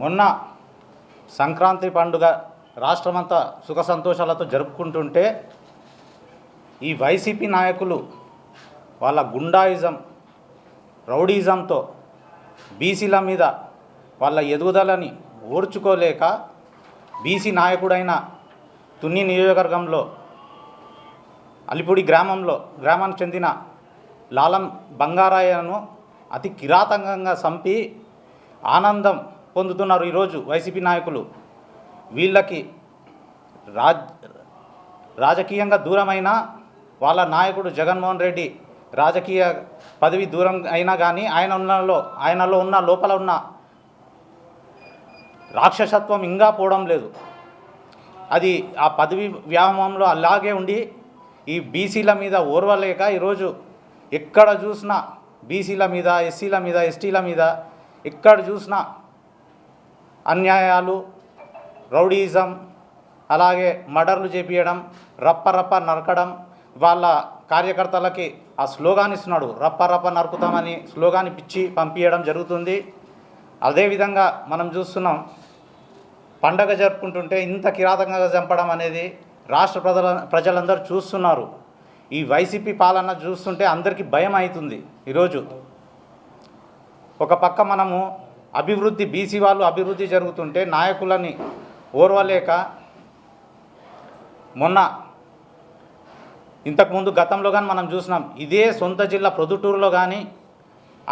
మొన్న సంక్రాంతి పండుగ రాష్ట్రమంతా సుఖ సంతోషాలతో జరుపుకుంటుంటే ఈ వైసీపీ నాయకులు వాళ్ళ గుండాయిజం రౌడీజంతో బీసీల మీద వాళ్ళ ఎదుగుదలని ఓర్చుకోలేక బీసీ నాయకుడైన తుని నియోజకవర్గంలో అలిపూడి గ్రామానికి చెందిన లాలం బంగారాయను అతి కిరాతకంగా చంపి ఆనందం పొందుతున్నారు ఈరోజు వైసీపీ నాయకులు. వీళ్ళకి రాజకీయంగా దూరమైన వాళ్ళ నాయకుడు జగన్మోహన్ రెడ్డి రాజకీయ పదవి దూరం అయినా కానీ ఆయనలో ఉన్న లోపల ఉన్న రాక్షసత్వం ఇంకా పోవడం లేదు. అది ఆ పదవి వ్యామోహంలో అలాగే ఉండి ఈ బీసీల మీద ఓర్వలేక ఈరోజు ఎక్కడ చూసినా బీసీల మీద, ఎస్సీల మీద, ఎస్టీల మీద ఎక్కడ చూసినా అన్యాయాలు, రౌడీజం, అలాగే మర్డర్లు చేపియడం, రప్ప నరకడం. వాళ్ళ కార్యకర్తలకి ఆ స్లోగాన్ ఇస్తున్నాడు, రప్ప నరుకుతామని స్లోగాన్ పిచ్చి పంపించడం జరుగుతుంది. అదేవిధంగా మనం చూస్తున్నాం, పండగ జరుపుకుంటుంటే ఇంత కిరాతకంగా చంపడం అనేది రాష్ట్ర ప్రజలందరూ చూస్తున్నారు. ఈ వైసీపీ పాలన చూస్తుంటే అందరికీ భయం అవుతుంది. ఈరోజు ఒక పక్క మనము అభివృద్ధి, బీసీ వాళ్ళు అభివృద్ధి జరుగుతుంటే నాయకులని ఓర్వలేక మొన్న ఇంతకుముందు గతంలో కానీ మనం చూసినాం, ఇదే సొంత జిల్లా ప్రొద్దుటూరులో కానీ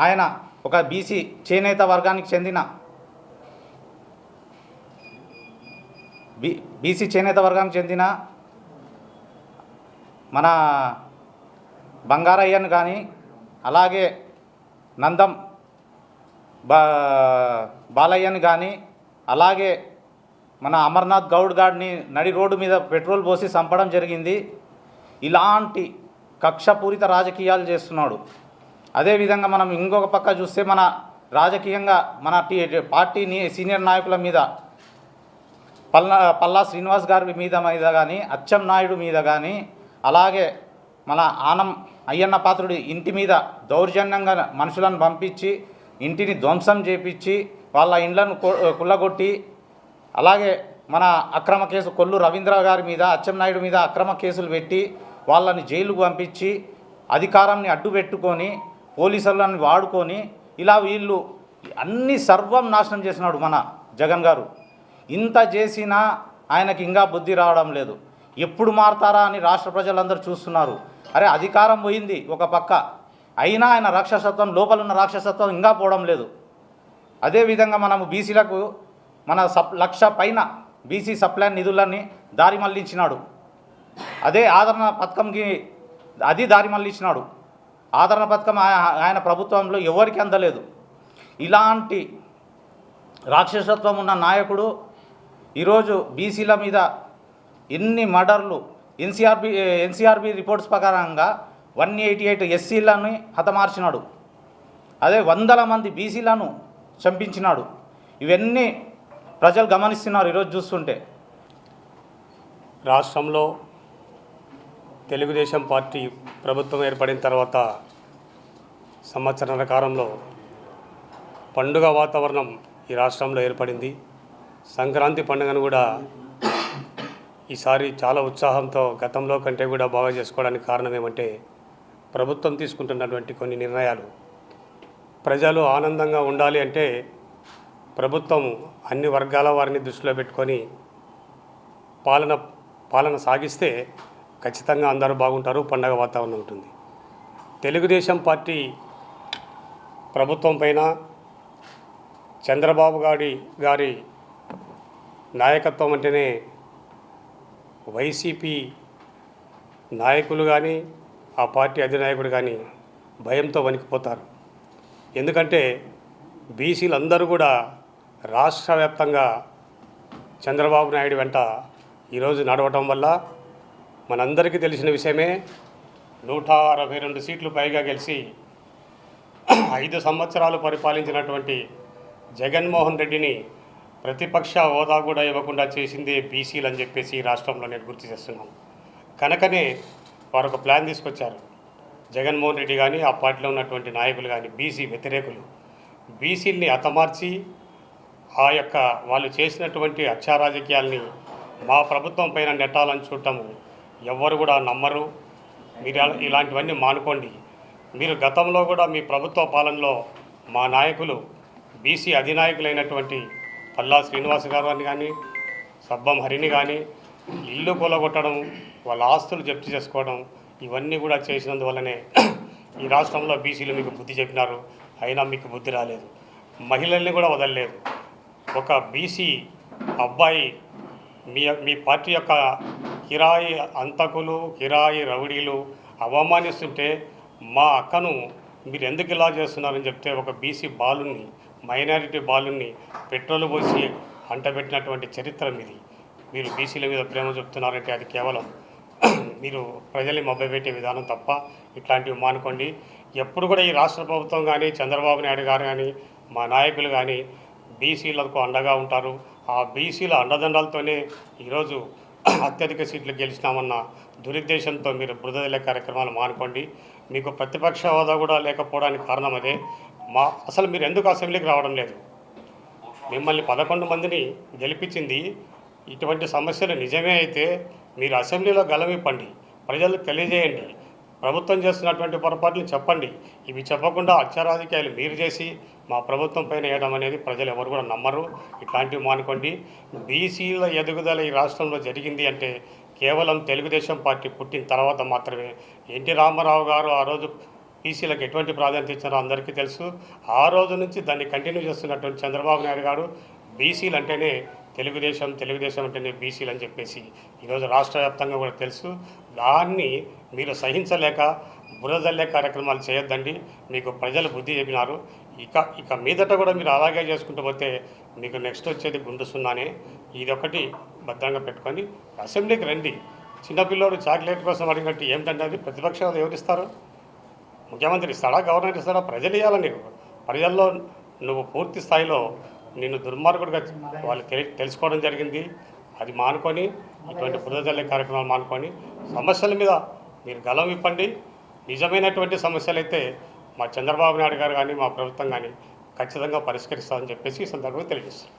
ఆయన ఒక బీసీ చేనేత వర్గానికి చెందిన మన బంగారయ్యను కానీ, అలాగే నందం బాలయ్యను కానీ, అలాగే మన అమర్నాథ్ గౌడ్ గారిని నడి రోడ్డు మీద పెట్రోల్ పోసి చంపడం జరిగింది. ఇలాంటి కక్షపూరిత రాజకీయాలు చేస్తున్నాడు. అదేవిధంగా మనం ఇంకొక పక్క చూస్తే మన రాజకీయంగా మన పార్టీని సీనియర్ నాయకుల మీద పల్లా శ్రీనివాస్ గారి మీద కానీ, అచ్చెం నాయుడు మీద కానీ, అలాగే మన ఆనం అయ్యన్న పాత్రుడి ఇంటి మీద దౌర్జన్యంగా మనుషులను పంపించి ఇంటిని ధ్వంసం చేపించి వాళ్ళ ఇండ్లను కుల్లగొట్టి, అలాగే మన అక్రమ కేసు కొల్లు రవీంద్ర గారి మీద, అచ్చెం నాయుడు మీద అక్రమ కేసులు పెట్టి వాళ్ళని జైలుకు పంపించి అధికారాన్ని అడ్డుపెట్టుకొని పోలీసులను వాడుకొని ఇలా వీళ్ళు అన్ని సర్వం నాశనం చేసినాడు మన జగన్ గారు. ఇంత చేసినా ఆయనకి ఇంకా బుద్ధి రావడం లేదు. ఎప్పుడు మారతారా అని రాష్ట్ర ప్రజలందరూ చూస్తున్నారు. అరే, అధికారం పోయింది ఒక పక్క, అయినా ఆయన రాక్షసత్వం, లోపల ఉన్న రాక్షసత్వం ఇంకా పోవడం లేదు. అదేవిధంగా మనము బీసీలకు మన 1,00,000 పైన బీసీ సప్లై నిధులన్నీ దారి మళ్లించినాడు. అదే ఆదరణ పథకంకి అది దారి మళ్లించినాడు. ఆదరణ పథకం ఆయన ప్రభుత్వంలో ఎవరికి అందలేదు. ఇలాంటి రాక్షసత్వం ఉన్న నాయకుడు ఈరోజు బీసీల మీద ఎన్ని మర్డర్లు, ఎన్సీఆర్బీ రిపోర్ట్స్ ప్రకారంగా 188 ఎస్సీలను హతమార్చినాడు. అదే 100 మంది బీసీలను చంపించినాడు. ఇవన్నీ ప్రజలు గమనిస్తున్నారు ఈరోజు చూస్తుంటే. రాష్ట్రంలో తెలుగుదేశం పార్టీ ప్రభుత్వం ఏర్పడిన తర్వాత సంవత్సరాల కాలంలో పండుగ వాతావరణం ఈ రాష్ట్రంలో ఏర్పడింది. సంక్రాంతి పండుగను కూడా ఈసారి చాలా ఉత్సాహంతో గతంలో కంటే కూడా బాగా చేసుకోవడానికి కారణం ఏమంటే ప్రభుత్వం తీసుకుంటున్నటువంటి కొన్ని నిర్ణయాలు. ప్రజలు ఆనందంగా ఉండాలి అంటే ప్రభుత్వం అన్ని వర్గాల వారిని దృష్టిలో పెట్టుకొని పాలన సాగిస్తే ఖచ్చితంగా అందరూ బాగుంటారు, పండగ వాతావరణం ఉంటుంది. తెలుగుదేశం పార్టీ ప్రభుత్వం పైన చంద్రబాబు గారి నాయకత్వం అంటేనే వైసీపీ నాయకులు కానీ, ఆ పార్టీ అధినాయకుడు కానీ భయంతో వణికిపోతారు. ఎందుకంటే బీసీలందరూ కూడా రాష్ట్ర వ్యాప్తంగా చంద్రబాబు నాయుడు వెంట ఈరోజు నడవటం వల్ల మనందరికీ తెలిసిన విషయమే, 162 సీట్లు పైగా గెలిచి 5 సంవత్సరాలు పరిపాలించినటువంటి జగన్మోహన్ రెడ్డిని ప్రతిపక్ష హోదా కూడా ఇవ్వకుండా చేసిందే బీసీలు అని చెప్పేసి రాష్ట్రంలో నేను గుర్తు చేస్తున్నాను. కనుకనే వారు ఒక ప్లాన్ తీసుకొచ్చారు. జగన్మోహన్ రెడ్డి కానీ, ఆ పార్టీలో ఉన్నటువంటి నాయకులు కానీ, బీసీ వ్యతిరేకులు బీసీల్ని హతమార్చి ఆ యొక్క వాళ్ళు చేసినటువంటి హత్యారాజకీయాల్ని మా ప్రభుత్వం పైన నెట్టాలని చూడటము ఎవ్వరు కూడా నమ్మరు. మీరు ఇలాంటివన్నీ మానుకోండి. మీరు గతంలో కూడా మీ ప్రభుత్వ పాలనలో మా నాయకులు బీసీ అధినాయకులైనటువంటి పల్లా శ్రీనివాస్ గారు కానీ సబ్బం హరిని కానీ ఇల్లు కూలగొట్టడం, వాళ్ళ ఆస్తులు జప్తు చేసుకోవడం ఇవన్నీ కూడా చేసినందువల్లనే ఈ రాష్ట్రంలో బీసీలు మీకు బుద్ధి చెప్పినారు. అయినా మీకు బుద్ధి రాలేదు. మహిళల్ని కూడా వదలలేదు. ఒక బీసీ అబ్బాయి మీ పార్టీ యొక్క కిరాయి అంతకులు, కిరాయి రౌడీలు అవమానిస్తుంటే మా అక్కను మీరు ఎందుకు ఇలా చేస్తున్నారని చెప్తే ఒక బీసీ బాలుని, మైనారిటీ బాలుని పెట్రోల్ పోసి అంటబెట్టినటువంటి చరిత్ర మీది. మీరు బీసీల మీద ప్రేమ చెప్తున్నారంటే అది కేవలం మీరు ప్రజల్ని మభ్యపెట్టే విధానం తప్ప. ఇట్లాంటివి మానుకోండి. ఎప్పుడు కూడా ఈ రాష్ట్ర ప్రభుత్వం కానీ చంద్రబాబు నాయుడు గారు కానీ మా నాయకులు కానీ బీసీలకు అండగా ఉంటారు. ఆ బీసీల అండదండాలతోనే ఈరోజు అత్యధిక సీట్లు గెలిచినామన్న దురుద్దేశంతో మీరు బురదలే కార్యక్రమాలు మానుకోండి. మీకు ప్రతిపక్ష హోదా కూడా లేకపోవడానికి కారణం అదే. అసలు మీరు ఎందుకు అసెంబ్లీకి రావడం లేదు? మిమ్మల్ని 11 మందిని గెలిపించింది ఇటువంటి సమస్యలు నిజమే అయితే మీరు అసెంబ్లీలో గలమిప్పండి, ప్రజలకు తెలియజేయండి, ప్రభుత్వం చేస్తున్నటువంటి పొరపాట్లు చెప్పండి. ఇవి చెప్పకుండా అక్షరాధికారులు మీరు చేసి మా ప్రభుత్వం పైన వేయడం అనేది ప్రజలు ఎవరు కూడా నమ్మరు. ఇట్లాంటివి మానుకోండి. బీసీల ఎదుగుదల ఈ రాష్ట్రంలో జరిగింది అంటే కేవలం తెలుగుదేశం పార్టీ పుట్టిన తర్వాత మాత్రమే. ఎన్టీ రామారావు గారు ఆ రోజు బీసీలకు ఎటువంటి ప్రాధాన్యత ఇచ్చారో అందరికీ తెలుసు. ఆ రోజు నుంచి దాన్ని కంటిన్యూ చేస్తున్నటువంటి చంద్రబాబు నాయుడు గారు బీసీలు అంటేనే తెలుగుదేశం, తెలుగుదేశం అంటేనే బీసీలు అని చెప్పేసి ఈరోజు రాష్ట్ర వ్యాప్తంగా కూడా తెలుసు. దాన్ని మీరు సహించలేక బురదల్లే కార్యక్రమాలు చేయొద్దండి. మీకు ప్రజలు బుద్ధి చెప్పినారు. ఇక మీదట కూడా మీరు అలాగే చేసుకుంటూ పోతే మీకు నెక్స్ట్ వచ్చేది గుండు సున్నానే. ఇదొకటి భద్రంగా పెట్టుకొని అసెంబ్లీకి రండి. చిన్నపిల్లోడు చాక్లెట్ కోసం అడిగినట్టు ఏమిటంటే అది ప్రతిపక్షాలు ఎవరిస్తారు? ముఖ్యమంత్రి ఇస్తాడా? గవర్నర్ ఇస్తాడా? ప్రజలు ఇవ్వాలి. నీకు ప్రజల్లో నువ్వు పూర్తి స్థాయిలో నిన్ను దుర్మార్గుడిగా వాళ్ళు తెలుసుకోవడం జరిగింది. అది మానుకొని ఇటువంటి బురదల్లే కార్యక్రమాలు మానుకొని సమస్యల మీద మీరు గలం ఇప్పండి. నిజమైనటువంటి సమస్యలు అయితే మా చంద్రబాబు నాయుడు గారు కానీ మా ప్రభుత్వం కానీ ఖచ్చితంగా పరిష్కరిస్తామని చెప్పేసి ఈ సందర్భంగా తెలియజేస్తాం.